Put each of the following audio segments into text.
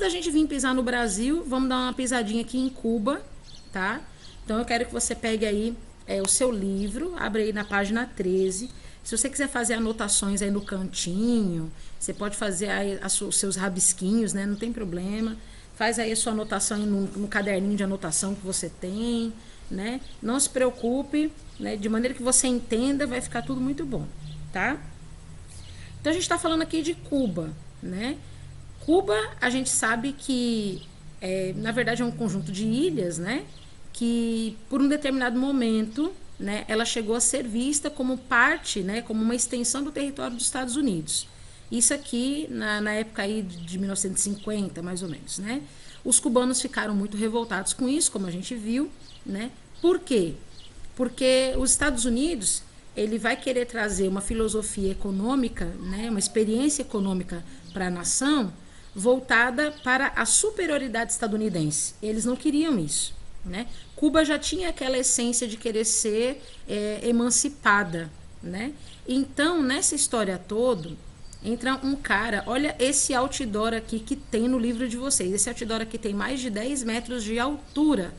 da gente vir pisar no Brasil, vamos dar uma pisadinha aqui em Cuba, tá? Então eu quero que você pegue aí o seu livro, abre aí na página 13. Se você quiser fazer anotações aí no cantinho, você pode fazer aí os seus rabisquinhos, né? Não tem problema. Faz aí a sua anotação aí no caderninho de anotação que você tem, né? Não se preocupe, né? De maneira que você entenda, vai ficar tudo muito bom, tá? Então a gente está falando aqui de Cuba, né? Cuba, a gente sabe que, na verdade, é um conjunto de ilhas, né? Que por um determinado momento, né, ela chegou a ser vista como parte, né, como uma extensão do território dos Estados Unidos. Isso aqui na época aí de 1950, mais ou menos, né? Os cubanos ficaram muito revoltados com isso, como a gente viu, né? Por quê? Porque os Estados Unidos, ele vai querer trazer uma filosofia econômica, né, uma experiência econômica para a nação voltada para a superioridade estadunidense. Eles não queriam isso, né? Cuba já tinha aquela essência de querer ser emancipada, né? Então, nessa história toda, entra um cara, olha esse outdoor aqui que tem no livro de vocês. Esse outdoor aqui tem mais de 10 metros de altura.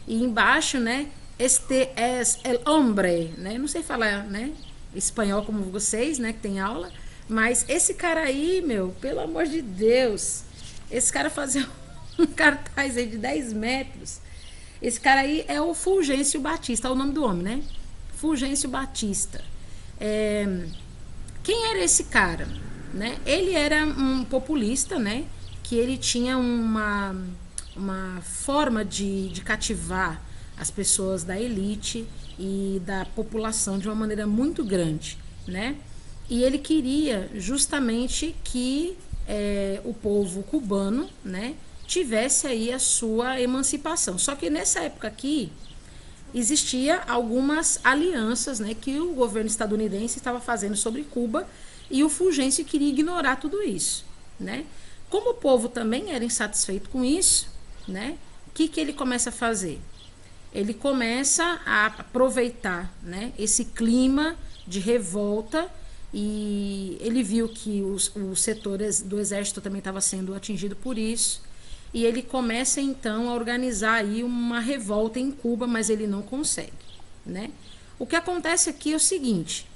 E embaixo, né, este es el hombre, né? Não sei falar, né, espanhol como vocês, né, que tem aula, mas esse cara aí, meu, pelo amor de Deus, esse cara fazia um cartaz aí de 10 metros. Esse cara aí é o Fulgêncio Batista, é o nome do homem, né? Fulgêncio Batista. Quem era esse cara? Né? Ele era um populista, né? Que ele tinha uma forma de cativar as pessoas da elite e da população de uma maneira muito grande, né? E ele queria justamente que o povo cubano, né, tivesse aí a sua emancipação. Só que nessa época aqui existia algumas alianças, né, que o governo estadunidense estava fazendo sobre Cuba, e o Fulgêncio queria ignorar tudo isso, né? Como o povo também era insatisfeito com isso, né, o que ele começa a fazer? Ele começa a aproveitar, né, esse clima de revolta, e ele viu que os setores do exército também estava sendo atingido por isso. E ele começa então a organizar aí uma revolta em Cuba, mas ele não consegue, né? O que acontece aqui é o seguinte: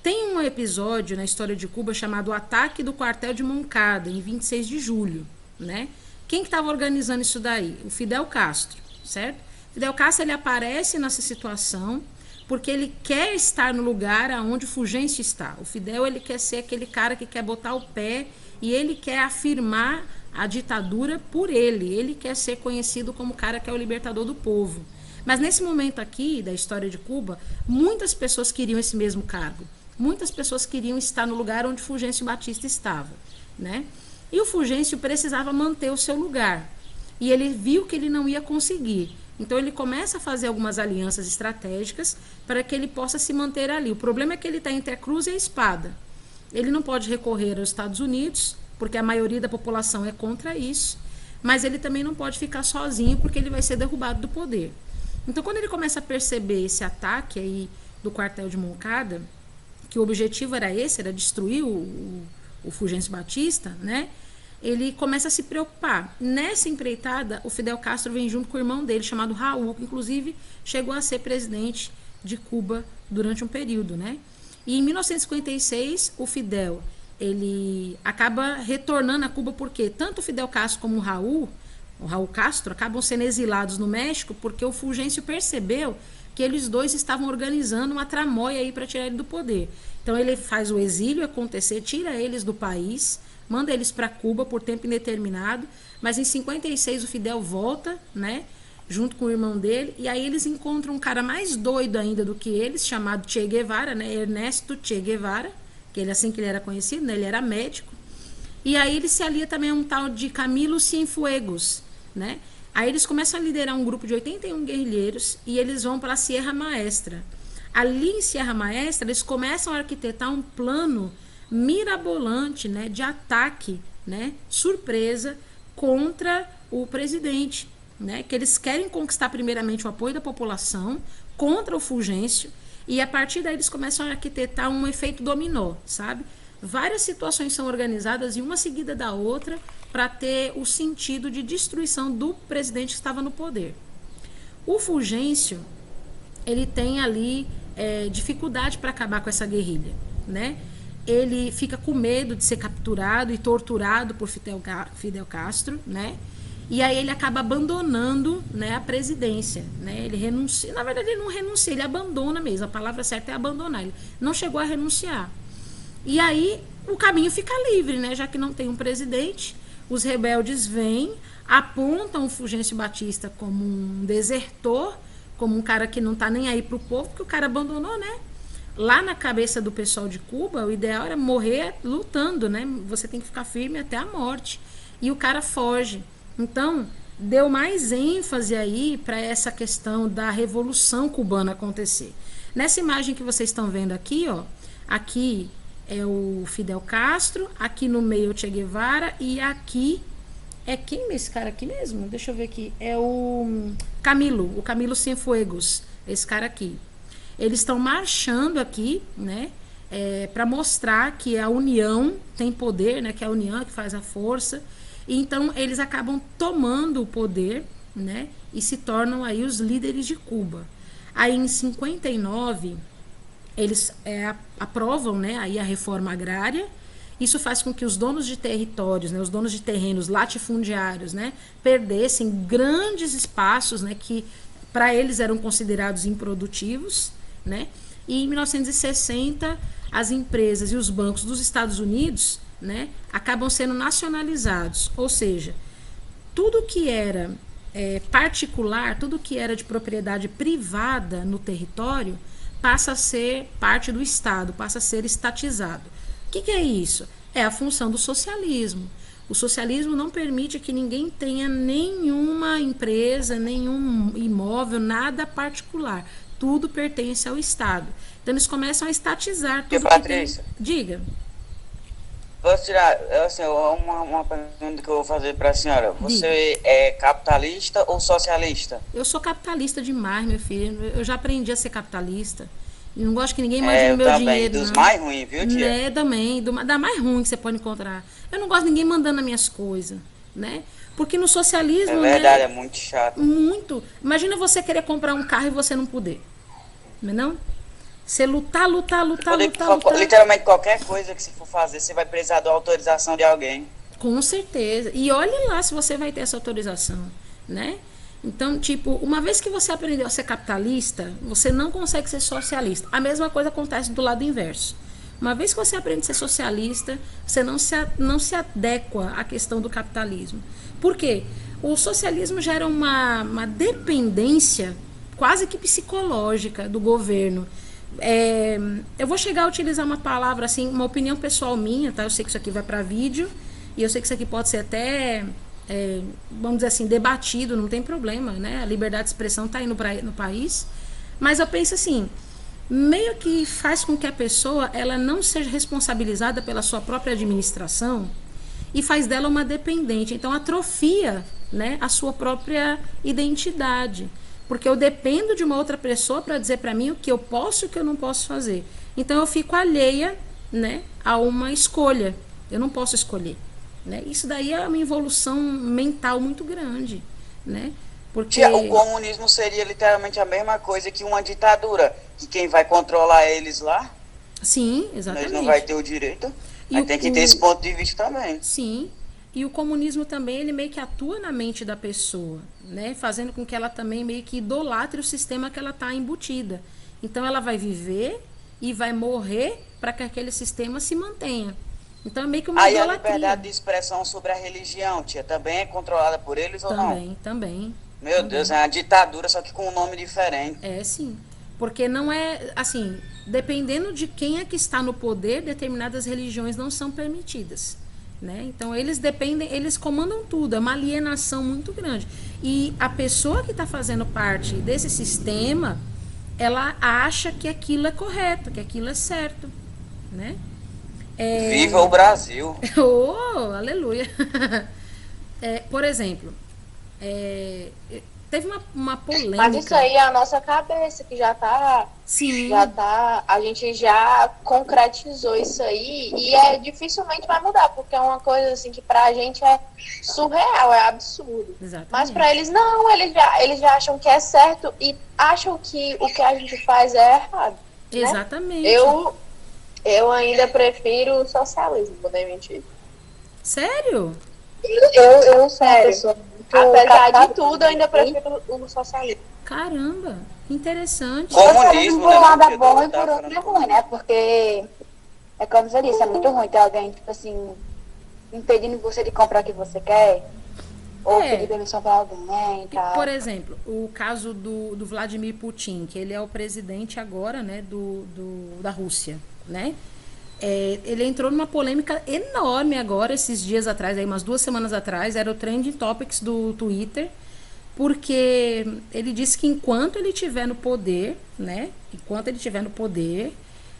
tem um episódio na história de Cuba chamado o Ataque do Quartel de Moncada, em 26 de julho, né? Quem que estava organizando isso daí? O Fidel Castro, certo? Fidel Castro, ele aparece nessa situação porque ele quer estar no lugar aonde o Fulgêncio está. O Fidel, ele quer ser aquele cara que quer botar o pé e ele quer afirmar a ditadura por ele. Ele quer ser conhecido como o cara que é o libertador do povo. Mas nesse momento aqui da história de Cuba, muitas pessoas queriam esse mesmo cargo. Muitas pessoas queriam estar no lugar onde Fulgêncio Batista estava, né? E o Fulgêncio precisava manter o seu lugar. E ele viu que ele não ia conseguir. Então ele começa a fazer algumas alianças estratégicas para que ele possa se manter ali. O problema é que ele está entre a cruz e a espada. Ele não pode recorrer aos Estados Unidos, porque a maioria da população é contra isso, mas ele também não pode ficar sozinho, porque ele vai ser derrubado do poder. Então, quando ele começa a perceber esse ataque aí do quartel de Moncada, que o objetivo era esse, era destruir o Fulgêncio Batista, né? Ele começa a se preocupar. Nessa empreitada, o Fidel Castro vem junto com o irmão dele, chamado Raul, que inclusive chegou a ser presidente de Cuba durante um período, né? E em 1956, o Fidel, ele acaba retornando a Cuba, porque tanto o Fidel Castro como o Raul Castro, acabam sendo exilados no México, porque o Fulgêncio percebeu que eles dois estavam organizando uma tramóia aí para tirar ele do poder. Então ele faz o exílio acontecer, tira eles do país, manda eles para Cuba por tempo indeterminado, mas em 56 o Fidel volta, né, junto com o irmão dele, e aí eles encontram um cara mais doido ainda do que eles, chamado Che Guevara, né, Ernesto Che Guevara, que ele, assim que ele era conhecido, né, ele era médico, e aí ele se alia também a um tal de Camilo Cienfuegos, né. Aí eles começam a liderar um grupo de 81 guerrilheiros e eles vão para a Sierra Maestra. Ali em Sierra Maestra, eles começam a arquitetar um plano mirabolante, né, de ataque, né, surpresa contra o presidente, né, que eles querem conquistar primeiramente o apoio da população contra o Fulgêncio, e a partir daí eles começam a arquitetar um efeito dominó, sabe? Várias situações são organizadas e uma seguida da outra para ter o sentido de destruição do presidente que estava no poder. O Fulgêncio, ele tem ali dificuldade para acabar com essa guerrilha, né? Ele fica com medo de ser capturado e torturado por Fidel Castro, né? E aí ele acaba abandonando, né, a presidência, né? Ele renuncia, na verdade ele não renuncia, ele abandona mesmo, a palavra certa é abandonar, ele não chegou a renunciar. E aí o caminho fica livre, né? Já que não tem um presidente, os rebeldes vêm, apontam o Fulgêncio Batista como um desertor, como um cara que não tá nem aí pro povo, porque o cara abandonou, né? Lá na cabeça do pessoal de Cuba, o ideal era morrer lutando, né? Você tem que ficar firme até a morte. E o cara foge. Então, deu mais ênfase aí para essa questão da Revolução Cubana acontecer. Nessa imagem que vocês estão vendo aqui, ó, aqui é o Fidel Castro, aqui no meio é o Che Guevara e aqui é quem esse cara aqui mesmo? Deixa eu ver aqui. É o Camilo Cienfuegos, esse cara aqui. Eles estão marchando aqui, né, para mostrar que a união tem poder, né, que é a união que faz a força. E então eles acabam tomando o poder, né, e se tornam aí os líderes de Cuba. Aí em 59 eles aprovam, né, aí a reforma agrária. Isso faz com que os donos de territórios, né, os donos de terrenos latifundiários, né, perdessem grandes espaços, né, que para eles eram considerados improdutivos, né? E em 1960 as empresas e os bancos dos Estados Unidos, né, acabam sendo nacionalizados, ou seja, tudo que era particular, tudo que era de propriedade privada no território passa a ser parte do Estado, passa a ser estatizado. O que é isso? É a função do socialismo. O socialismo não permite que ninguém tenha nenhuma empresa, nenhum imóvel, nada particular. Tudo pertence ao Estado. Então eles começam a estatizar tudo. E, Patrícia, Diga. posso tirar assim, uma pergunta que eu vou fazer para a senhora. Diga. Você é capitalista ou socialista? Eu sou capitalista demais, meu filho. Eu já aprendi a ser capitalista. E não gosto que ninguém mande no meu também, dinheiro, dos não. mais ruins, viu, tia? Né, também, da mais ruim que você pode encontrar. Eu não gosto de ninguém mandando nas minhas coisas, né? Porque no socialismo, É verdade, né, é muito chato. muito. Imagina você querer comprar um carro e você não poder. Não é não? Você lutar. Literalmente qualquer coisa que você for fazer, você vai precisar da autorização de alguém. Com certeza. E olhe lá se você vai ter essa autorização, né? Então, tipo, uma vez que você aprendeu a ser capitalista, você não consegue ser socialista. A mesma coisa acontece do lado inverso. Uma vez que você aprende a ser socialista, você não se adequa à questão do capitalismo. Por quê? O socialismo gera uma dependência quase que psicológica do governo. Eu vou chegar a utilizar uma palavra, assim, uma opinião pessoal minha, tá? Eu sei que isso aqui vai para vídeo, e eu sei que isso aqui pode ser até... vamos dizer assim, debatido, não tem problema, né? A liberdade de expressão está aí no país, mas eu penso assim, meio que faz com que a pessoa ela não seja responsabilizada pela sua própria administração e faz dela uma dependente, então atrofia, né, a sua própria identidade, porque eu dependo de uma outra pessoa para dizer para mim o que eu posso e o que eu não posso fazer, então eu fico alheia, né, a uma escolha, eu não posso escolher. Né? Isso daí é uma evolução mental muito grande, né? Porque O comunismo seria literalmente a mesma coisa que uma ditadura, que quem vai controlar eles lá, sim, exatamente. eles não vai ter o direito. Mas tem que ter esse ponto de vista também. Sim. E o comunismo também, ele meio que atua na mente da pessoa, né? Fazendo com que ela também meio que idolatre o sistema que ela está embutida. Então ela vai viver e vai morrer para que aquele sistema se mantenha. Então é meio que uma Aí idolatria. a liberdade de expressão sobre a religião, tia, também é controlada por eles ou não? Também. Meu Deus, é uma ditadura, só que com um nome diferente. É, sim. Porque não é, assim, dependendo de quem é que está no poder, determinadas religiões não são permitidas, né? Então eles dependem, eles comandam tudo, é uma alienação muito grande. E a pessoa que está fazendo parte desse sistema, ela acha que aquilo é correto, que aquilo é certo, né? Viva o Brasil! Oh, aleluia! Por exemplo, teve uma polêmica. Mas isso aí é a nossa cabeça, que Sim. a gente já concretizou isso aí e dificilmente vai mudar, porque é uma coisa assim que pra gente é surreal, é absurdo. Exatamente. Mas pra eles não, eles já acham que é certo e acham que o que a gente faz é errado. Né? Exatamente. Eu ainda prefiro o socialismo, vou nem mentir. Sério? Eu sou uma pessoa muito apesar de tudo, eu ainda prefiro o socialismo. Caramba, interessante. Comunismo, por né? um lado é Porque bom e tá por outro é falando- ruim, né? Porque, é como você disse, é muito ruim ter alguém, tipo assim, impedindo você de comprar o que você quer, ou É. pedir permissão pra alguém, né, e tal. Por exemplo, o caso do Vladimir Putin, que ele é o presidente agora, né, da Rússia, né? Ele entrou numa polêmica enorme agora, esses dias atrás, aí umas 2 semanas atrás, era o Trending Topics do Twitter, porque ele disse que enquanto ele estiver no poder, né? Enquanto ele estiver no poder,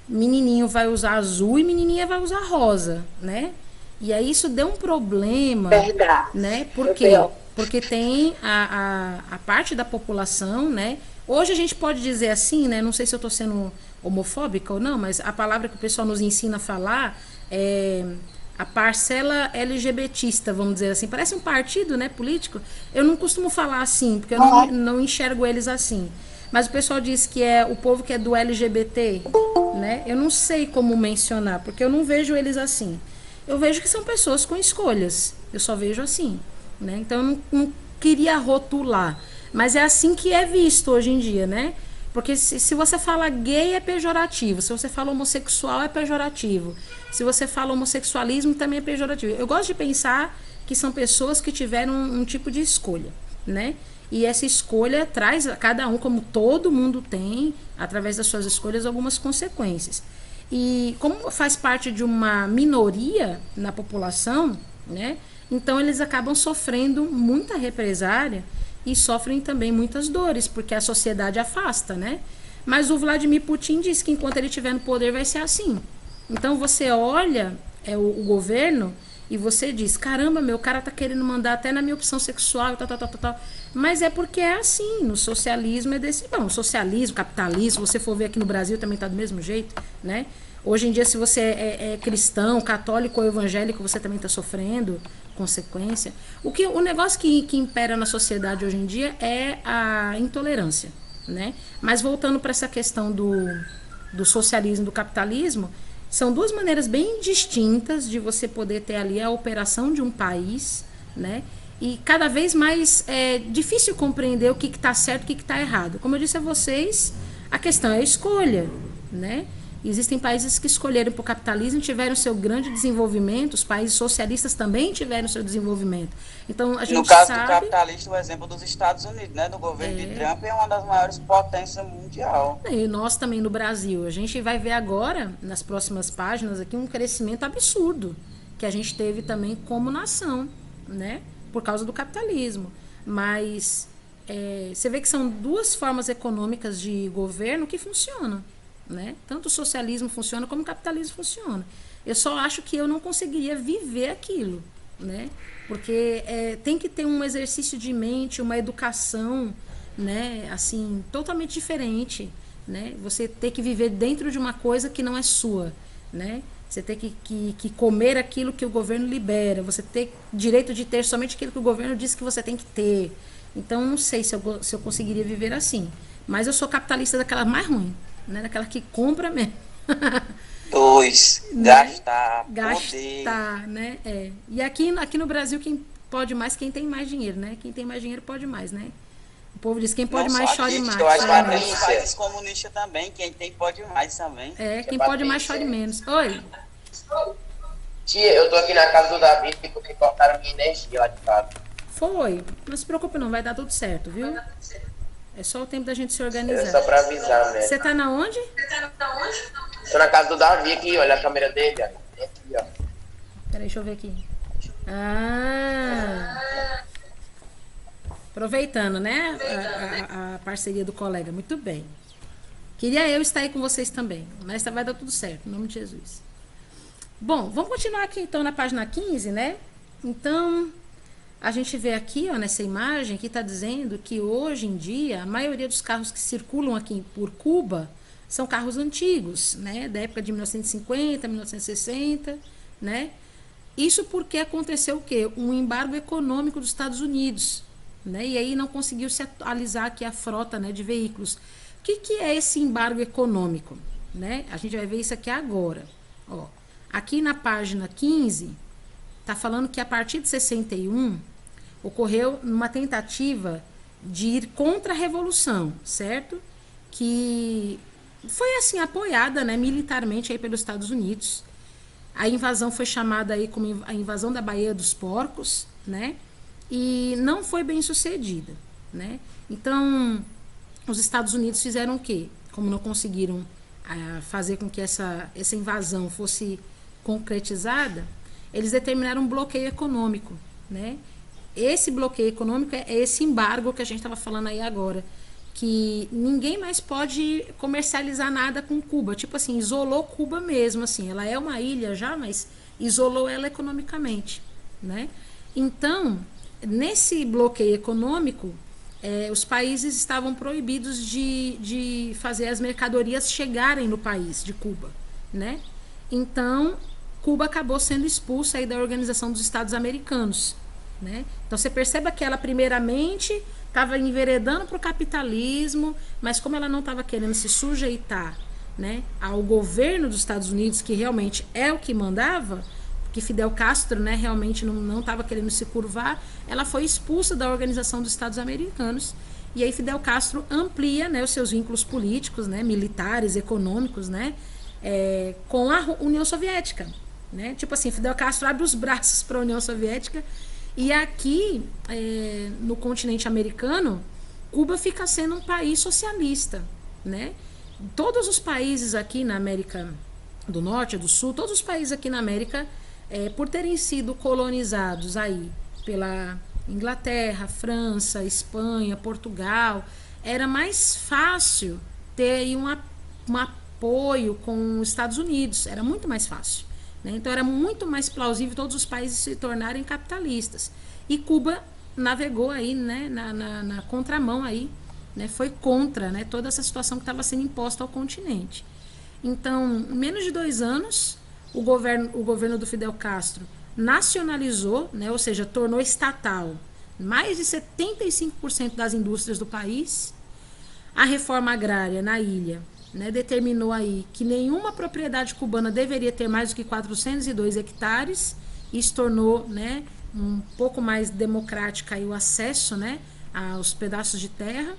menininho vai usar azul e menininha vai usar rosa, né? E aí isso deu um problema, Verdade. né? Por quê? Porque tem a parte da população, né? Hoje a gente pode dizer assim, né? Não sei se eu estou sendo homofóbica ou não, mas a palavra que o pessoal nos ensina a falar é a parcela LGBTista, vamos dizer assim. Parece um partido, né, político. Eu não costumo falar assim, porque eu não enxergo eles assim. Mas o pessoal diz que é o povo que é do LGBT, né? Eu não sei como mencionar, porque eu não vejo eles assim. Eu vejo que são pessoas com escolhas. Eu só vejo assim, né? Então eu não queria rotular. Mas é assim que é visto hoje em dia, né? Porque se você fala gay é pejorativo, se você fala homossexual é pejorativo, se você fala homossexualismo também é pejorativo. Eu gosto de pensar que são pessoas que tiveram um tipo de escolha, né? E essa escolha traz a cada um, como todo mundo tem, através das suas escolhas, algumas consequências. E como faz parte de uma minoria na população, né? Então eles acabam sofrendo muita represália e sofrem também muitas dores, porque a sociedade afasta, né? Mas o Vladimir Putin diz que enquanto ele estiver no poder vai ser assim. Então você olha o governo e você diz, caramba, meu, o cara tá querendo mandar até na minha opção sexual, tal. Mas é porque é assim, no socialismo é desse... Bom, socialismo, capitalismo, se você for ver aqui no Brasil também tá do mesmo jeito, né? Hoje em dia, se você é cristão, católico ou evangélico, você também está sofrendo consequência. O negócio que impera na sociedade hoje em dia é a intolerância, né? Mas voltando para essa questão do socialismo, do capitalismo, são duas maneiras bem distintas de você poder ter ali a operação de um país, né? E cada vez mais é difícil compreender o que está certo e o que está errado. Como eu disse a vocês, a questão é a escolha, né? Existem países que escolheram para o capitalismo e tiveram seu grande desenvolvimento, os países socialistas também tiveram seu desenvolvimento. Então, a gente no caso sabe... do capitalista, o exemplo dos Estados Unidos, né? Do governo de Trump é uma das maiores potências mundial. E nós também no Brasil. A gente vai ver agora, nas próximas páginas, aqui um crescimento absurdo que a gente teve também como nação, né? Por causa do capitalismo. Mas você vê que são duas formas econômicas de governo que funcionam. Né? Tanto o socialismo funciona como o capitalismo funciona. Eu só acho que eu não conseguiria viver aquilo, né? Porque tem que ter um exercício de mente, uma educação, né? Assim, totalmente diferente, né? Você ter que viver dentro de uma coisa que não é sua, né? Você ter que comer aquilo que o governo libera, você ter direito de ter somente aquilo que o governo diz que você tem que ter. Então, não sei se eu conseguiria viver assim. Mas eu sou capitalista daquela mais ruim, né? Daquela que compra mesmo. Gastar, né? E aqui no Brasil, quem pode mais, quem tem mais dinheiro, né? Quem tem mais dinheiro pode mais, né? O povo diz, quem pode mais, chore mais. Eu acho que tem países comunistas também, quem tem pode mais também. Quem pode mais, chore menos. Oi. Tia, eu tô aqui na casa do Davi porque cortaram minha energia lá de casa. Foi. Não se preocupe não, vai dar tudo certo, viu? É só o tempo da gente se organizar. É só pra avisar, né? Você tá na onde? Tô na casa do Davi aqui, olha a câmera dele, ó. Aqui, ó. Peraí, deixa eu ver aqui. Aproveitando, né? A parceria do colega. Muito bem. Queria eu estar aí com vocês também. Mas vai dar tudo certo, em nome de Jesus. Bom, vamos continuar aqui então na página 15, né? Então, a gente vê aqui, ó, nessa imagem, que está dizendo que hoje em dia a maioria dos carros que circulam aqui por Cuba são carros antigos, né, da época de 1950, 1960, né? Isso porque aconteceu o quê? Um embargo econômico dos Estados Unidos, né? E aí não conseguiu se atualizar aqui a frota, né, de veículos. O que é esse embargo econômico, né? A gente vai ver isso aqui agora. Ó, aqui na página 15, está falando que a partir de 61 ocorreu uma tentativa de ir contra a Revolução, certo? Que foi assim apoiada, né, militarmente aí pelos Estados Unidos. A invasão foi chamada aí como a invasão da Baía dos Porcos, né? E não foi bem sucedida, né? Então, os Estados Unidos fizeram o quê? Como não conseguiram fazer com que essa invasão fosse concretizada, eles determinaram um bloqueio econômico, né? Esse bloqueio econômico é esse embargo que a gente estava falando aí agora, que ninguém mais pode comercializar nada com Cuba. Tipo assim, isolou Cuba mesmo, assim. Ela é uma ilha já, mas isolou ela economicamente, né? Então, nesse bloqueio econômico, os países estavam proibidos de fazer as mercadorias chegarem no país de Cuba, né? Então, Cuba acabou sendo expulsa aí da Organização dos Estados Americanos, né? Então, você perceba que ela primeiramente estava enveredando para o capitalismo, mas como ela não estava querendo se sujeitar, né, ao governo dos Estados Unidos, que realmente é o que mandava, porque Fidel Castro, né, realmente não estava querendo se curvar, ela foi expulsa da Organização dos Estados Americanos, e aí Fidel Castro amplia, né, os seus vínculos políticos, né, militares, econômicos, né, com a União Soviética, né? Tipo assim, Fidel Castro abre os braços para a União Soviética. E aqui, no continente americano, Cuba fica sendo um país socialista, né? Todos os países aqui na América do Norte, do Sul, todos os países aqui na América, por terem sido colonizados aí pela Inglaterra, França, Espanha, Portugal, era mais fácil ter aí um apoio com os Estados Unidos, era muito mais fácil. Então era muito mais plausível todos os países se tornarem capitalistas. E Cuba navegou aí, né, na contramão aí, né, foi contra, né, toda essa situação que estava sendo imposta ao continente. Então, em menos de 2 anos, o governo do Fidel Castro nacionalizou, né, ou seja, tornou estatal mais de 75% das indústrias do país. A reforma agrária na ilha, né, determinou aí que nenhuma propriedade cubana deveria ter mais do que 402 hectares. Isso tornou, né, um pouco mais democrática aí o acesso, né, aos pedaços de terra.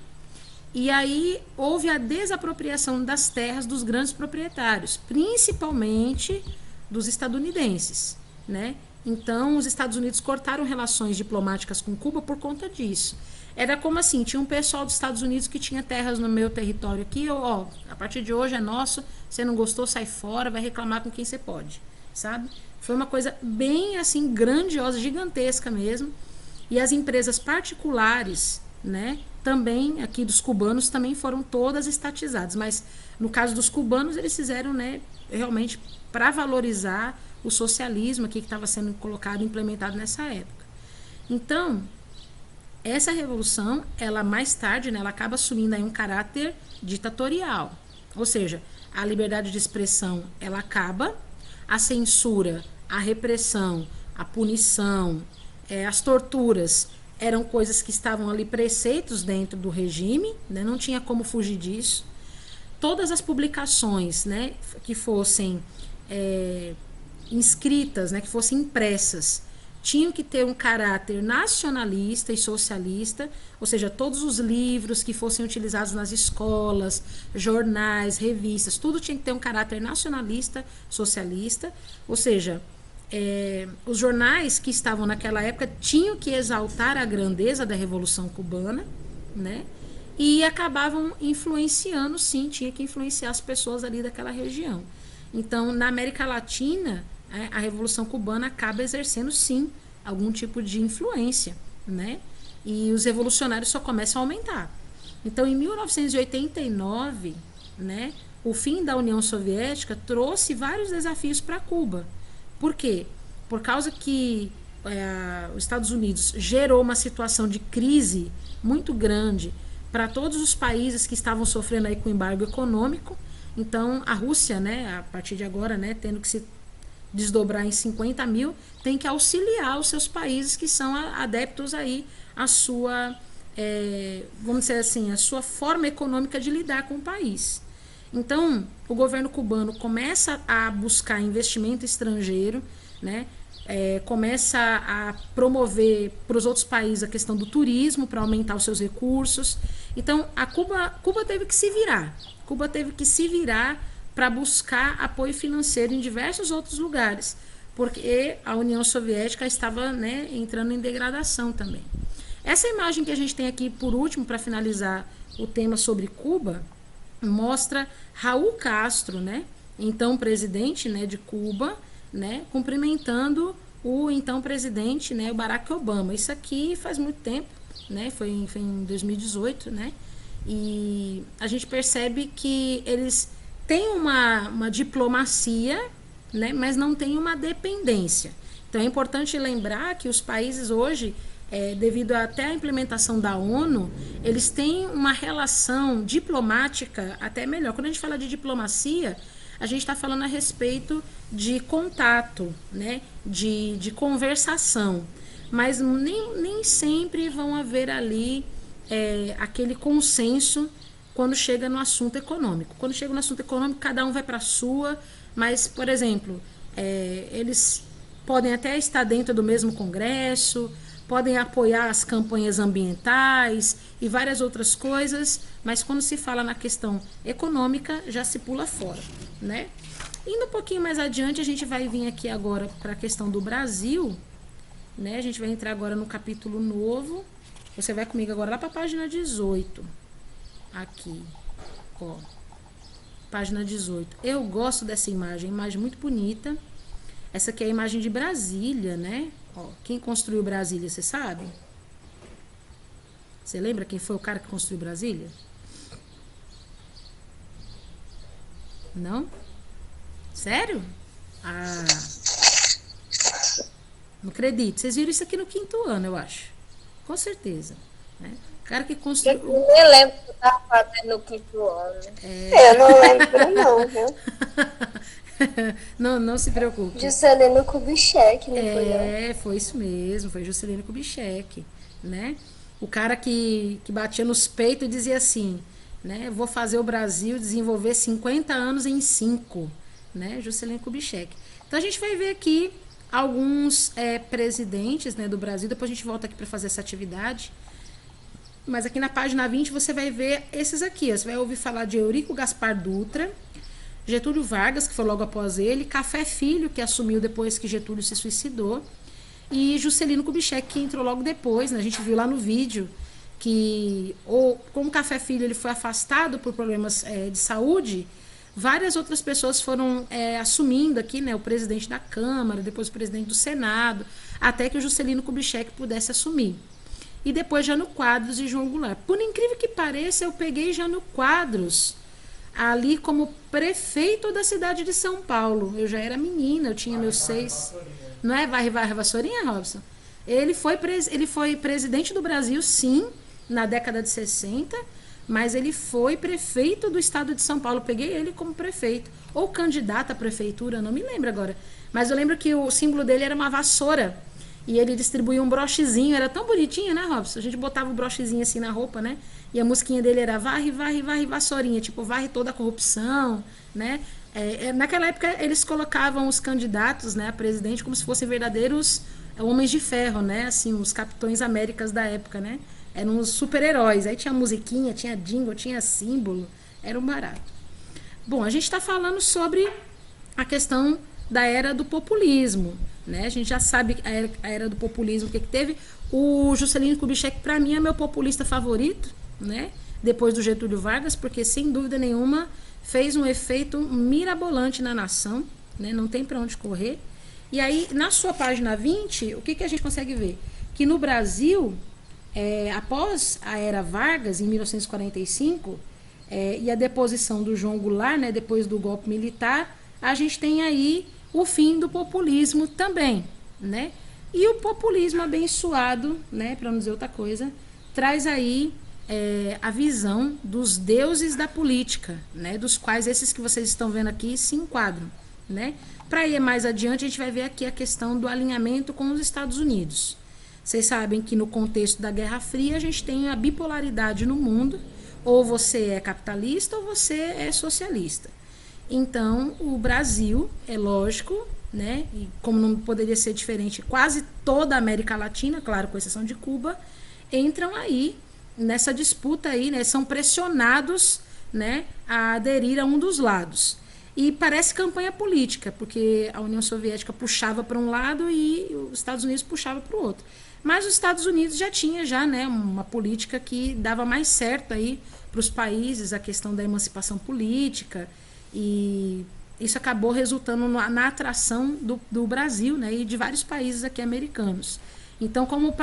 E aí houve a desapropriação das terras dos grandes proprietários, principalmente dos estadunidenses, né? Então, os Estados Unidos cortaram relações diplomáticas com Cuba por conta disso. Era como assim, tinha um pessoal dos Estados Unidos que tinha terras no meu território aqui, ó, a partir de hoje é nosso, você não gostou, sai fora, vai reclamar com quem você pode, sabe? Foi uma coisa bem, assim, grandiosa, gigantesca mesmo. E as empresas particulares, né, também, aqui dos cubanos, também foram todas estatizadas. Mas, no caso dos cubanos, eles fizeram, né, realmente para valorizar o socialismo aqui que estava sendo colocado, implementado nessa época. Então, essa revolução, ela mais tarde, né, ela acaba assumindo aí um caráter ditatorial. Ou seja, a liberdade de expressão, ela acaba, a censura, a repressão, a punição, as torturas eram coisas que estavam ali preceitos dentro do regime, né, não tinha como fugir disso. Todas as publicações, né, que fossem inscritas, né, que fossem impressas, tinham que ter um caráter nacionalista e socialista, ou seja, todos os livros que fossem utilizados nas escolas, jornais, revistas, tudo tinha que ter um caráter nacionalista, socialista, ou seja, os jornais que estavam naquela época tinham que exaltar a grandeza da Revolução Cubana, né? E acabavam influenciando, sim, tinha que influenciar as pessoas ali daquela região. Então, na América Latina, a Revolução Cubana acaba exercendo, sim, algum tipo de influência, né? E os revolucionários só começam a aumentar. Então, em 1989, né, o fim da União Soviética trouxe vários desafios para Cuba. Por quê? Por causa que os Estados Unidos gerou uma situação de crise muito grande para todos os países que estavam sofrendo aí com embargo econômico. Então, a Rússia, né, a partir de agora, né, tendo que se desdobrar em 50 mil, tem que auxiliar os seus países que são adeptos aí à sua, vamos dizer assim, a sua forma econômica de lidar com o país. Então, o governo cubano começa a buscar investimento estrangeiro, né? Começa a promover para os outros países a questão do turismo para aumentar os seus recursos. Então, Cuba teve que se virar. Cuba teve que se virar para buscar apoio financeiro em diversos outros lugares, porque a União Soviética estava, né, entrando em degradação também. Essa imagem que a gente tem aqui, por último, para finalizar o tema sobre Cuba, mostra Raul Castro, né, então presidente, né, de Cuba, né, cumprimentando o então presidente, né, o Barack Obama. Isso aqui faz muito tempo, né, foi em 2018, né, e a gente percebe que eles têm uma diplomacia, né, mas não tem uma dependência. Então é importante lembrar que os países hoje, devido até à implementação da ONU, eles têm uma relação diplomática até melhor. Quando a gente fala de diplomacia, a gente está falando a respeito de contato, né, de conversação, mas nem sempre vão haver ali aquele consenso quando chega no assunto econômico. Quando chega no assunto econômico, cada um vai para a sua, mas, por exemplo, eles podem até estar dentro do mesmo Congresso, podem apoiar as campanhas ambientais e várias outras coisas, mas quando se fala na questão econômica, já se pula fora, né? Indo um pouquinho mais adiante, a gente vai vir aqui agora para a questão do Brasil, né? A gente vai entrar agora no capítulo novo. Você vai comigo agora lá para a página 18. Aqui, ó. Página 18. Eu gosto dessa imagem muito bonita. Essa aqui é a imagem de Brasília, né? Ó, quem construiu Brasília, você sabe? Você lembra quem foi o cara que construiu Brasília? Não? Sério? Ah, não acredito. Vocês viram isso aqui no 5º ano, eu acho. Com certeza, né? O cara que construiu... Eu nem lembro que eu estava fazendo no 5º ano. Eu não lembro não, viu? Não se preocupe. Juscelino Kubitschek, não foi não? Foi isso mesmo, foi Juscelino Kubitschek, né? O cara que batia nos peitos e dizia assim, né? Vou fazer o Brasil desenvolver 50 anos em 5, né? Juscelino Kubitschek. Então a gente vai ver aqui alguns presidentes, né, do Brasil. Depois a gente volta aqui para fazer essa atividade. Mas aqui na página 20 você vai ver esses aqui. Você vai ouvir falar de Eurico Gaspar Dutra, Getúlio Vargas, que foi logo após ele, Café Filho, que assumiu depois que Getúlio se suicidou, e Juscelino Kubitschek, que entrou logo depois, né? A gente viu lá no vídeo que, como Café Filho ele foi afastado por problemas de saúde, várias outras pessoas foram assumindo aqui, né? O presidente da Câmara, depois o presidente do Senado, até que o Juscelino Kubitschek pudesse assumir. E depois Jânio Quadros e João Goulart. Por incrível que pareça, eu peguei Jânio Quadros ali como prefeito da cidade de São Paulo. Eu já era menina, eu tinha meus 6... Não é varre vassourinha, Robson? Ele foi presidente do Brasil, sim, na década de 60, mas ele foi prefeito do estado de São Paulo. Peguei ele como prefeito, ou candidato à prefeitura, não me lembro agora. Mas eu lembro que o símbolo dele era uma vassoura, e ele distribuía um brochezinho, era tão bonitinho, né, Robson? A gente botava o brochezinho assim na roupa, né? E a musiquinha dele era varre vassourinha, tipo, varre toda a corrupção, né? Naquela época eles colocavam os candidatos, né, a presidente como se fossem verdadeiros homens de ferro, né? Assim, os Capitões Américas da época, né? Eram os super-heróis. Aí tinha musiquinha, tinha jingle, tinha símbolo. Era um barato. Bom, a gente está falando sobre a questão da era do populismo, né? A gente já sabe a era do populismo, o que teve. O Juscelino Kubitschek, para mim, é meu populista favorito, né? Depois do Getúlio Vargas, porque, sem dúvida nenhuma, fez um efeito mirabolante na nação, né? Não tem para onde correr. E aí, na sua página 20, o que a gente consegue ver? Que no Brasil, após a era Vargas, em 1945, e a deposição do João Goulart, né, depois do golpe militar, a gente tem aí o fim do populismo também, né? E o populismo abençoado, né, para não dizer outra coisa, traz aí a visão dos deuses da política, né, dos quais esses que vocês estão vendo aqui se enquadram, né? Para ir mais adiante, a gente vai ver aqui a questão do alinhamento com os Estados Unidos. Vocês sabem que no contexto da Guerra Fria a gente tem a bipolaridade no mundo, ou você é capitalista ou você é socialista. Então, o Brasil, é lógico, né, e como não poderia ser diferente, quase toda a América Latina, claro, com exceção de Cuba, entram aí nessa disputa aí, né, são pressionados, né, a aderir a um dos lados. E parece campanha política, porque a União Soviética puxava para um lado e os Estados Unidos puxava para o outro. Mas os Estados Unidos já tinha, né, uma política que dava mais certo aí para os países, a questão da emancipação política, e isso acabou resultando na atração do Brasil, né, e de vários países aqui americanos. Então, como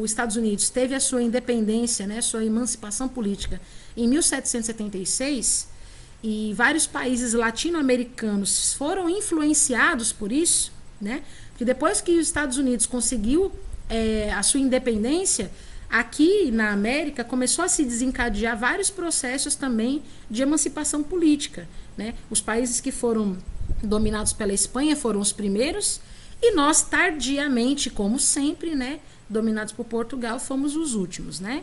os Estados Unidos teve a sua independência, né, sua emancipação política em 1776, e vários países latino-americanos foram influenciados por isso, né, porque depois que os Estados Unidos conseguiu a sua independência, aqui na América começou a se desencadear vários processos também de emancipação política, né? Os países que foram dominados pela Espanha foram os primeiros, e nós tardiamente, como sempre, né, dominados por Portugal, fomos os últimos, né?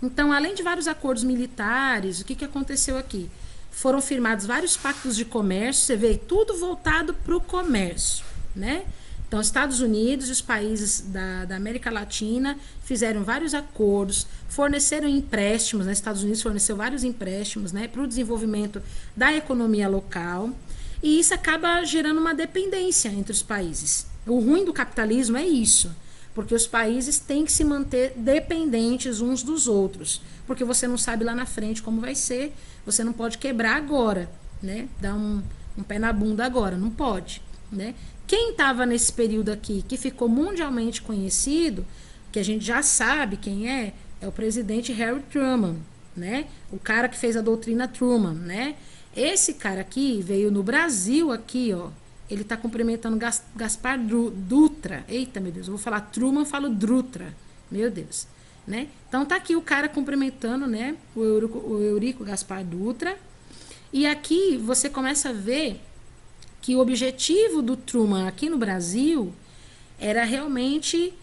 Então, além de vários acordos militares, o que aconteceu aqui? Foram firmados vários pactos de comércio, você vê, tudo voltado para o comércio, né? Então, os Estados Unidos e os países da América Latina fizeram vários acordos, forneceram empréstimos, né? Os Estados Unidos forneceu vários empréstimos, né, para o desenvolvimento da economia local, e isso acaba gerando uma dependência entre os países. O ruim do capitalismo é isso, porque os países têm que se manter dependentes uns dos outros, porque você não sabe lá na frente como vai ser, você não pode quebrar agora, né? Dar um pé na bunda agora, não pode, né? Quem estava nesse período aqui, que ficou mundialmente conhecido, que a gente já sabe quem é o presidente Harry Truman, né? O cara que fez a doutrina Truman, né? Esse cara aqui veio no Brasil aqui, ó. Ele está cumprimentando Gaspar Dutra. Eita, meu Deus, eu vou falar Truman, falo Dutra. Meu Deus, né? Então tá aqui o cara cumprimentando, né? O Eurico Gaspar Dutra. E aqui você começa a ver que o objetivo do Truman aqui no Brasil era realmente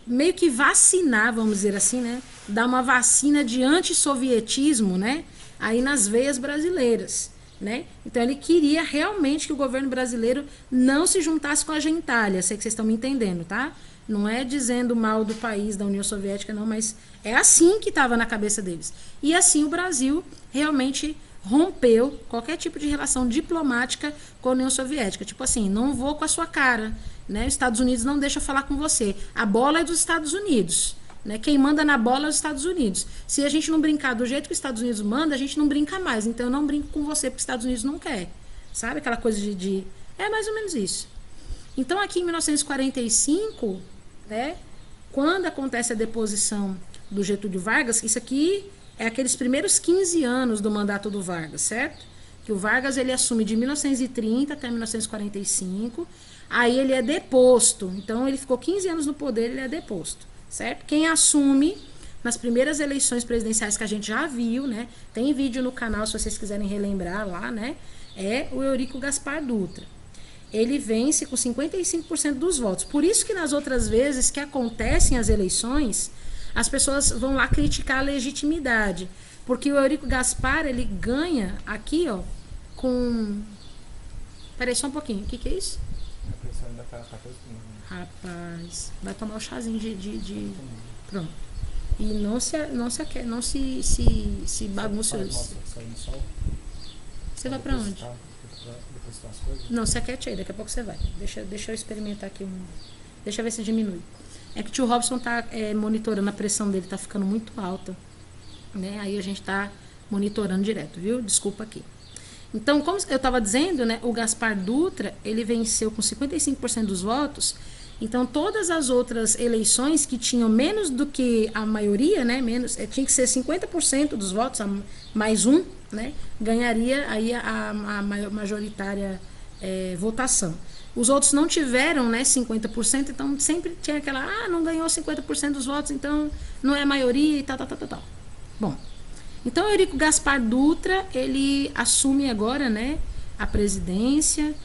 meio que vacinar, vamos dizer assim, né? Dar uma vacina de antissovietismo, né? Aí nas veias brasileiras, né? Então ele queria realmente que o governo brasileiro não se juntasse com a gentalha, sei que vocês estão me entendendo, tá? Não é dizendo mal do país, da União Soviética, não, mas é assim que estava na cabeça deles. E assim o Brasil realmente rompeu qualquer tipo de relação diplomática com a União Soviética. Tipo assim, não vou com a sua cara, né? Os Estados Unidos não deixa eu falar com você. A bola é dos Estados Unidos, né? Quem manda na bola é os Estados Unidos. Se a gente não brincar do jeito que os Estados Unidos manda, a gente não brinca mais. Então eu não brinco com você porque os Estados Unidos não quer. Sabe aquela coisa de... É mais ou menos isso. Então aqui em 1945, né? Quando acontece a deposição do Getúlio Vargas, isso aqui é aqueles primeiros 15 anos do mandato do Vargas, certo? Que o Vargas ele assume de 1930 até 1945, aí ele é deposto. Então ele ficou 15 anos no poder, ele é deposto, certo? Quem assume nas primeiras eleições presidenciais que a gente já viu, né? Tem vídeo no canal se vocês quiserem relembrar lá, né? É o Eurico Gaspar Dutra. Ele vence com 55% dos votos. Por isso que nas outras vezes que acontecem as eleições, as pessoas vão lá criticar a legitimidade. Porque o Eurico Gaspar, ele ganha aqui, ó, com... Peraí, só um pouquinho. O que é isso? A pressão ainda tá cozinhando. Rapaz, vai tomar o chazinho de... Pronto. E não se bagunce isso. Você vai pra onde? As coisas? Não, se aquiete aí, daqui a pouco você vai. Deixa eu experimentar aqui Deixa eu ver se diminui. É que o tio Robson tá monitorando, a pressão dele tá ficando muito alta, né? Aí a gente tá monitorando direto, viu? Desculpa aqui. Então, como eu estava dizendo, né, o Gaspar Dutra, ele venceu com 55% dos votos. Então, todas as outras eleições que tinham menos do que a maioria, né, tinha que ser 50% dos votos, mais um, né, ganharia aí a majoritária votação. Os outros não tiveram, né, 50%, então sempre tinha aquela, não ganhou 50% dos votos, então não é a maioria e tal. Bom, então Eurico Gaspar Dutra, ele assume agora, né, a presidência.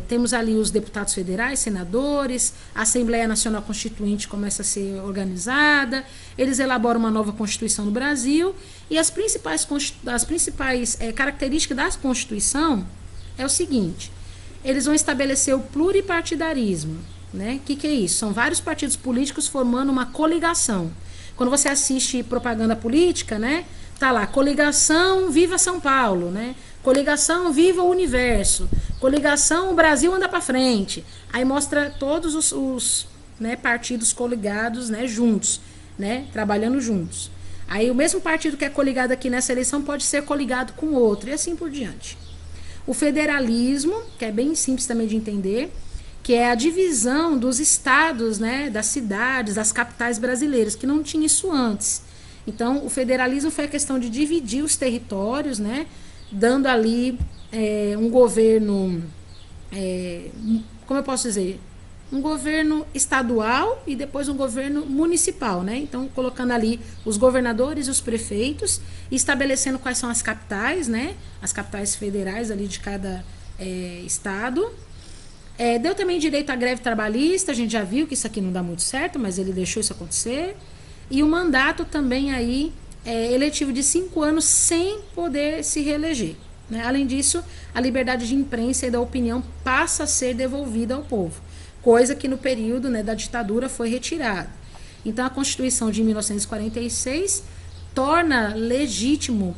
Temos ali os deputados federais, senadores, a Assembleia Nacional Constituinte começa a ser organizada, eles elaboram uma nova Constituição no Brasil, e as principais características da Constituição é o seguinte: eles vão estabelecer o pluripartidarismo, né? Que é isso? São vários partidos políticos formando uma coligação. Quando você assiste propaganda política, né, tá lá, coligação Viva São Paulo, né? Coligação Viva o Universo, coligação o Brasil anda para frente. Aí mostra todos os né, partidos coligados, né, juntos, né, trabalhando juntos. Aí o mesmo partido que é coligado aqui nessa eleição pode ser coligado com outro, e assim por diante. O federalismo, que é bem simples também de entender, que é a divisão dos estados, né, das cidades, das capitais brasileiras, que não tinha isso antes. Então, o federalismo foi a questão de dividir os territórios, né, dando ali um governo, como eu posso dizer, um governo estadual e depois um governo municipal, né? Então, colocando ali os governadores e os prefeitos, estabelecendo quais são as capitais, né? As capitais federais ali de cada estado. Deu também direito à greve trabalhista, a gente já viu que isso aqui não dá muito certo, mas ele deixou isso acontecer. E o mandato também aí eletivo de 5 anos sem poder se reeleger, né? Além disso, a liberdade de imprensa e da opinião passa a ser devolvida ao povo, coisa que no período, né, da ditadura foi retirada. Então, a Constituição de 1946 torna legítimo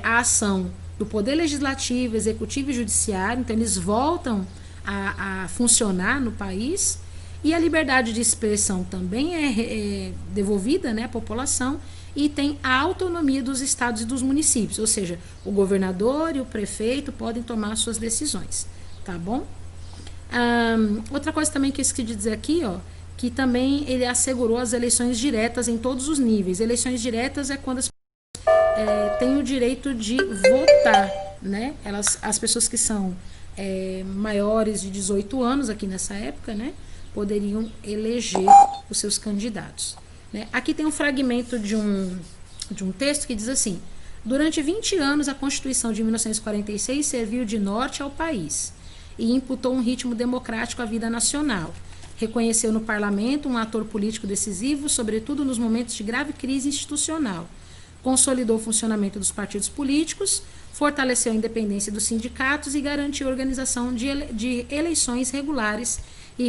a ação do Poder Legislativo, Executivo e Judiciário, então eles voltam a funcionar no país, e a liberdade de expressão também é devolvida, né, à população, e tem a autonomia dos estados e dos municípios, ou seja, o governador e o prefeito podem tomar suas decisões, tá bom? Outra coisa também que eu esqueci de dizer aqui, ó, que também ele assegurou as eleições diretas em todos os níveis. Eleições diretas é quando as pessoas têm o direito de votar, né? As pessoas que são maiores de 18 anos aqui nessa época, né, poderiam eleger os seus candidatos, né? Aqui tem um fragmento de um texto que diz assim: durante 20 anos a Constituição de 1946 serviu de norte ao país e imputou um ritmo democrático à vida nacional. Reconheceu no parlamento um ator político decisivo, sobretudo nos momentos de grave crise institucional. Consolidou o funcionamento dos partidos políticos, fortaleceu a independência dos sindicatos e garantiu a organização de eleições regulares e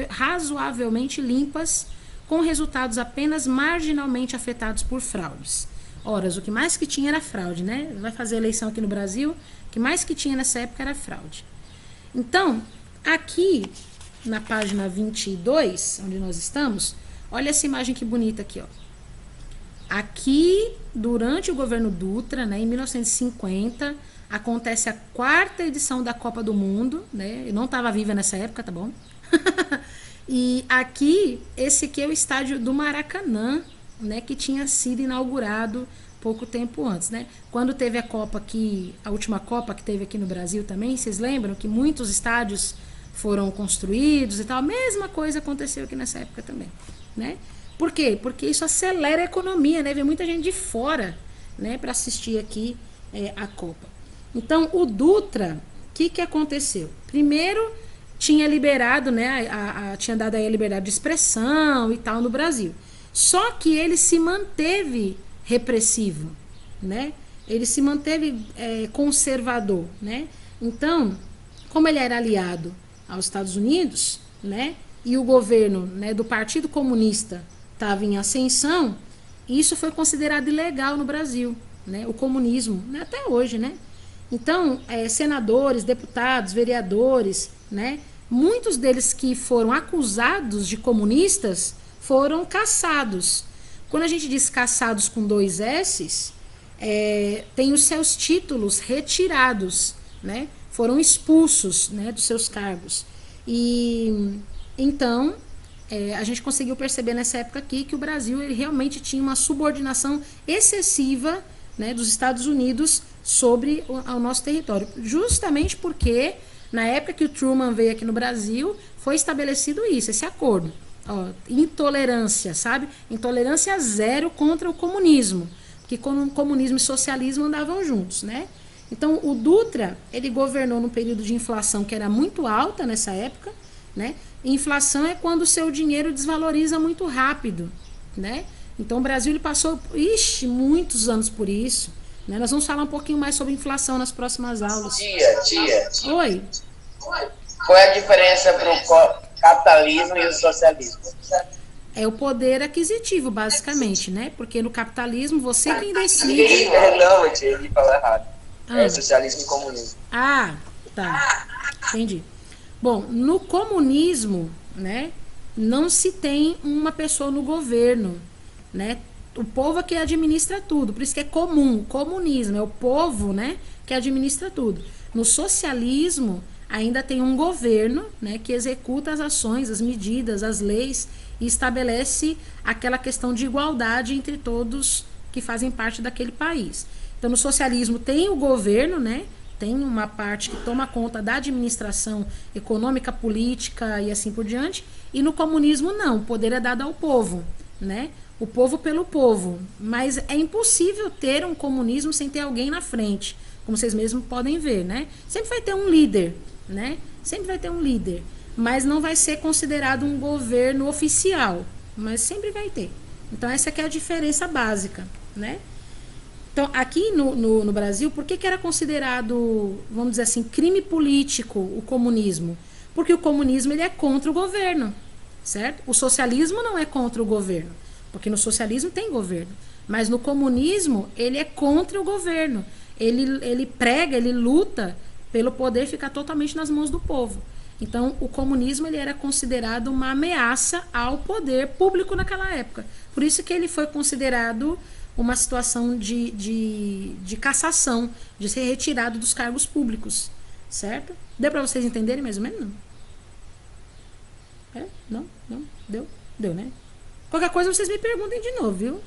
razoavelmente limpas, com resultados apenas marginalmente afetados por fraudes. Ora, o que mais que tinha era fraude, né? Vai fazer eleição aqui no Brasil, o que mais que tinha nessa época era fraude. Então, aqui na página 22, onde nós estamos, olha essa imagem que bonita aqui, ó. Aqui, durante o governo Dutra, né, em 1950, acontece a 4ª edição da Copa do Mundo, né? Eu não estava viva nessa época, tá bom? E aqui, esse aqui é o estádio do Maracanã, né, que tinha sido inaugurado pouco tempo antes, né? Quando teve a Copa aqui, a última Copa que teve aqui no Brasil também, vocês lembram que muitos estádios foram construídos e tal? A mesma coisa aconteceu aqui nessa época também, né? Por quê? Porque isso acelera a economia, né? Vem muita gente de fora, né, para assistir aqui a Copa. Então, o Dutra, o que aconteceu? Primeiro, tinha liberado, né, tinha dado aí a liberdade de expressão e tal no Brasil. Só que ele se manteve repressivo, né? Ele se manteve conservador, né? Então, como ele era aliado aos Estados Unidos, né, e o governo, né, do Partido Comunista estava em ascensão, isso foi considerado ilegal no Brasil, né? O comunismo, né, até hoje, né? Então, senadores, deputados, vereadores, né, muitos deles que foram acusados de comunistas foram cassados. Quando a gente diz cassados com 2 S's, tem os seus títulos retirados, né? Foram expulsos, né, dos seus cargos. E então a gente conseguiu perceber nessa época aqui que o Brasil ele realmente tinha uma subordinação excessiva né, dos Estados Unidos sobre o nosso território. Justamente porque, na época que o Truman veio aqui no Brasil, foi estabelecido isso, esse acordo. Ó, intolerância, sabe? Intolerância zero contra o comunismo. Porque comunismo e socialismo andavam juntos, né? Então, o Dutra, ele governou num período de inflação que era muito alta nessa época, né? E inflação é quando o seu dinheiro desvaloriza muito rápido, né? Então, o Brasil ele passou, muitos anos por isso, né? Nós vamos falar um pouquinho mais sobre inflação nas próximas aulas. Tia. Oi. Qual é a diferença para o capitalismo e o socialismo? É o poder aquisitivo, basicamente, né? Porque no capitalismo, você quem decide... Não, tia, ele falou errado. É Ah. socialismo e comunismo. Ah, tá. Entendi. Bom, no comunismo, né, não se tem uma pessoa no governo, né? O povo é que administra tudo, por isso que é comum, comunismo, é o povo, né, que administra tudo. No socialismo, ainda tem um governo, né, que executa as ações, as medidas, as leis e estabelece aquela questão de igualdade entre todos que fazem parte daquele país. Então, no socialismo tem o governo, né? Tem uma parte que toma conta da administração econômica, política e assim por diante. E no comunismo, não. O poder é dado ao povo, né? O povo pelo povo. Mas é impossível ter um comunismo sem ter alguém na frente, como vocês mesmos podem ver, né? Sempre vai ter um líder, né? Sempre vai ter um líder. Mas não vai ser considerado um governo oficial. Mas sempre vai ter. Então, essa que é a diferença básica, né? Então, aqui no Brasil, por que era considerado, vamos dizer assim, crime político o comunismo? Porque o comunismo ele é contra o governo, certo? O socialismo não é contra o governo, porque no socialismo tem governo. Mas no comunismo, ele é contra o governo. Ele prega, ele luta pelo poder ficar totalmente nas mãos do povo. Então, o comunismo ele era considerado uma ameaça ao poder público naquela época. Por isso que ele foi considerado uma situação de cassação, de ser retirado dos cargos públicos, certo? Deu para vocês entenderem mais ou menos? Não? Não? Deu, né? Qualquer coisa vocês me perguntem de novo, viu?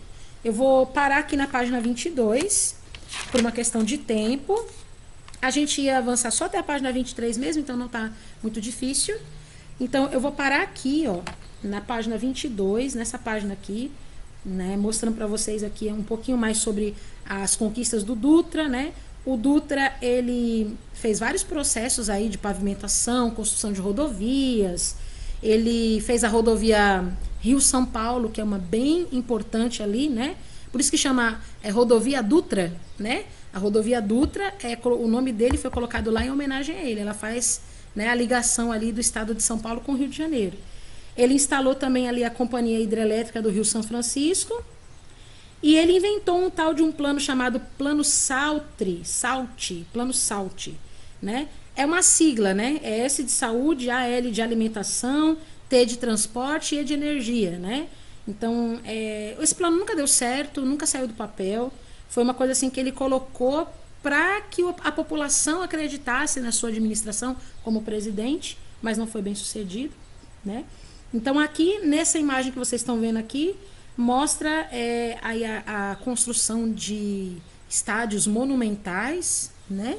Eu vou parar aqui na página 22, por uma questão de tempo. A gente ia avançar só até a página 23 mesmo, então não tá muito difícil. Então, eu vou parar aqui, ó, na página 22, nessa página aqui, né, mostrando para vocês aqui um pouquinho mais sobre as conquistas do Dutra, né? O Dutra, ele fez vários processos aí de pavimentação, construção de rodovias. Ele fez a rodovia Rio-São Paulo, que é uma bem importante ali, né? Por isso que chama rodovia Dutra, né? A rodovia Dutra, o nome dele foi colocado lá em homenagem a ele. Ela faz, né, a ligação ali do estado de São Paulo com o Rio de Janeiro. Ele instalou também ali a Companhia Hidrelétrica do Rio São Francisco. E ele inventou um tal de um plano chamado Plano Plano SALT, né? É uma sigla, né? É S de saúde, AL de alimentação, T de transporte e E de energia, né? Então, esse plano nunca deu certo, nunca saiu do papel. Foi uma coisa assim que ele colocou para que a população acreditasse na sua administração como presidente, mas não foi bem sucedido, né? Então, aqui, nessa imagem que vocês estão vendo aqui, mostra aí a construção de estádios monumentais, né?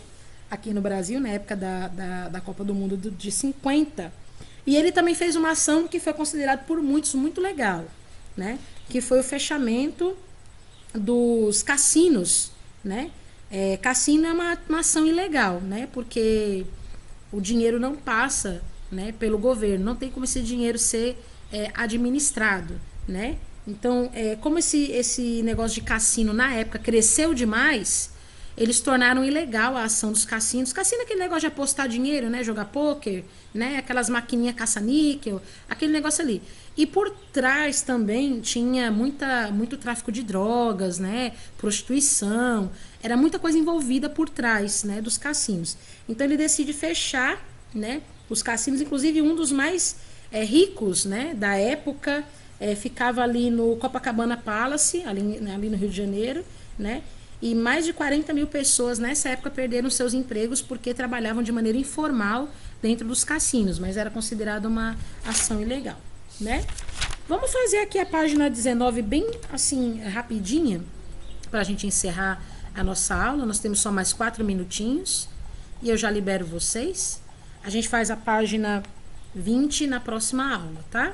Aqui no Brasil, na época da Copa do Mundo de 50. E ele também fez uma ação que foi considerada por muitos muito legal, né? Que foi o fechamento dos cassinos, né? Cassino é uma ação ilegal, né? Porque o dinheiro não passa, né, pelo governo, não tem como esse dinheiro ser administrado, né? Então, como esse negócio de cassino na época cresceu demais, eles tornaram ilegal a ação dos cassinos. Cassino é aquele negócio de apostar dinheiro, né? Jogar pôquer, né? Aquelas maquininhas caça-níquel, aquele negócio ali. E por trás também tinha muito tráfico de drogas, né? Prostituição. Era muita coisa envolvida por trás, né, dos cassinos. Então ele decide fechar, né, os cassinos. Inclusive um dos mais ricos, né, da época ficava ali no Copacabana Palace, ali no Rio de Janeiro, né? E mais de 40 mil pessoas nessa época perderam seus empregos porque trabalhavam de maneira informal dentro dos cassinos, mas era considerado uma ação ilegal, né? Vamos fazer aqui a página 19 bem assim, rapidinha, para a gente encerrar a nossa aula. Nós temos só mais 4 minutinhos e eu já libero vocês. A gente faz a página 20 na próxima aula, tá?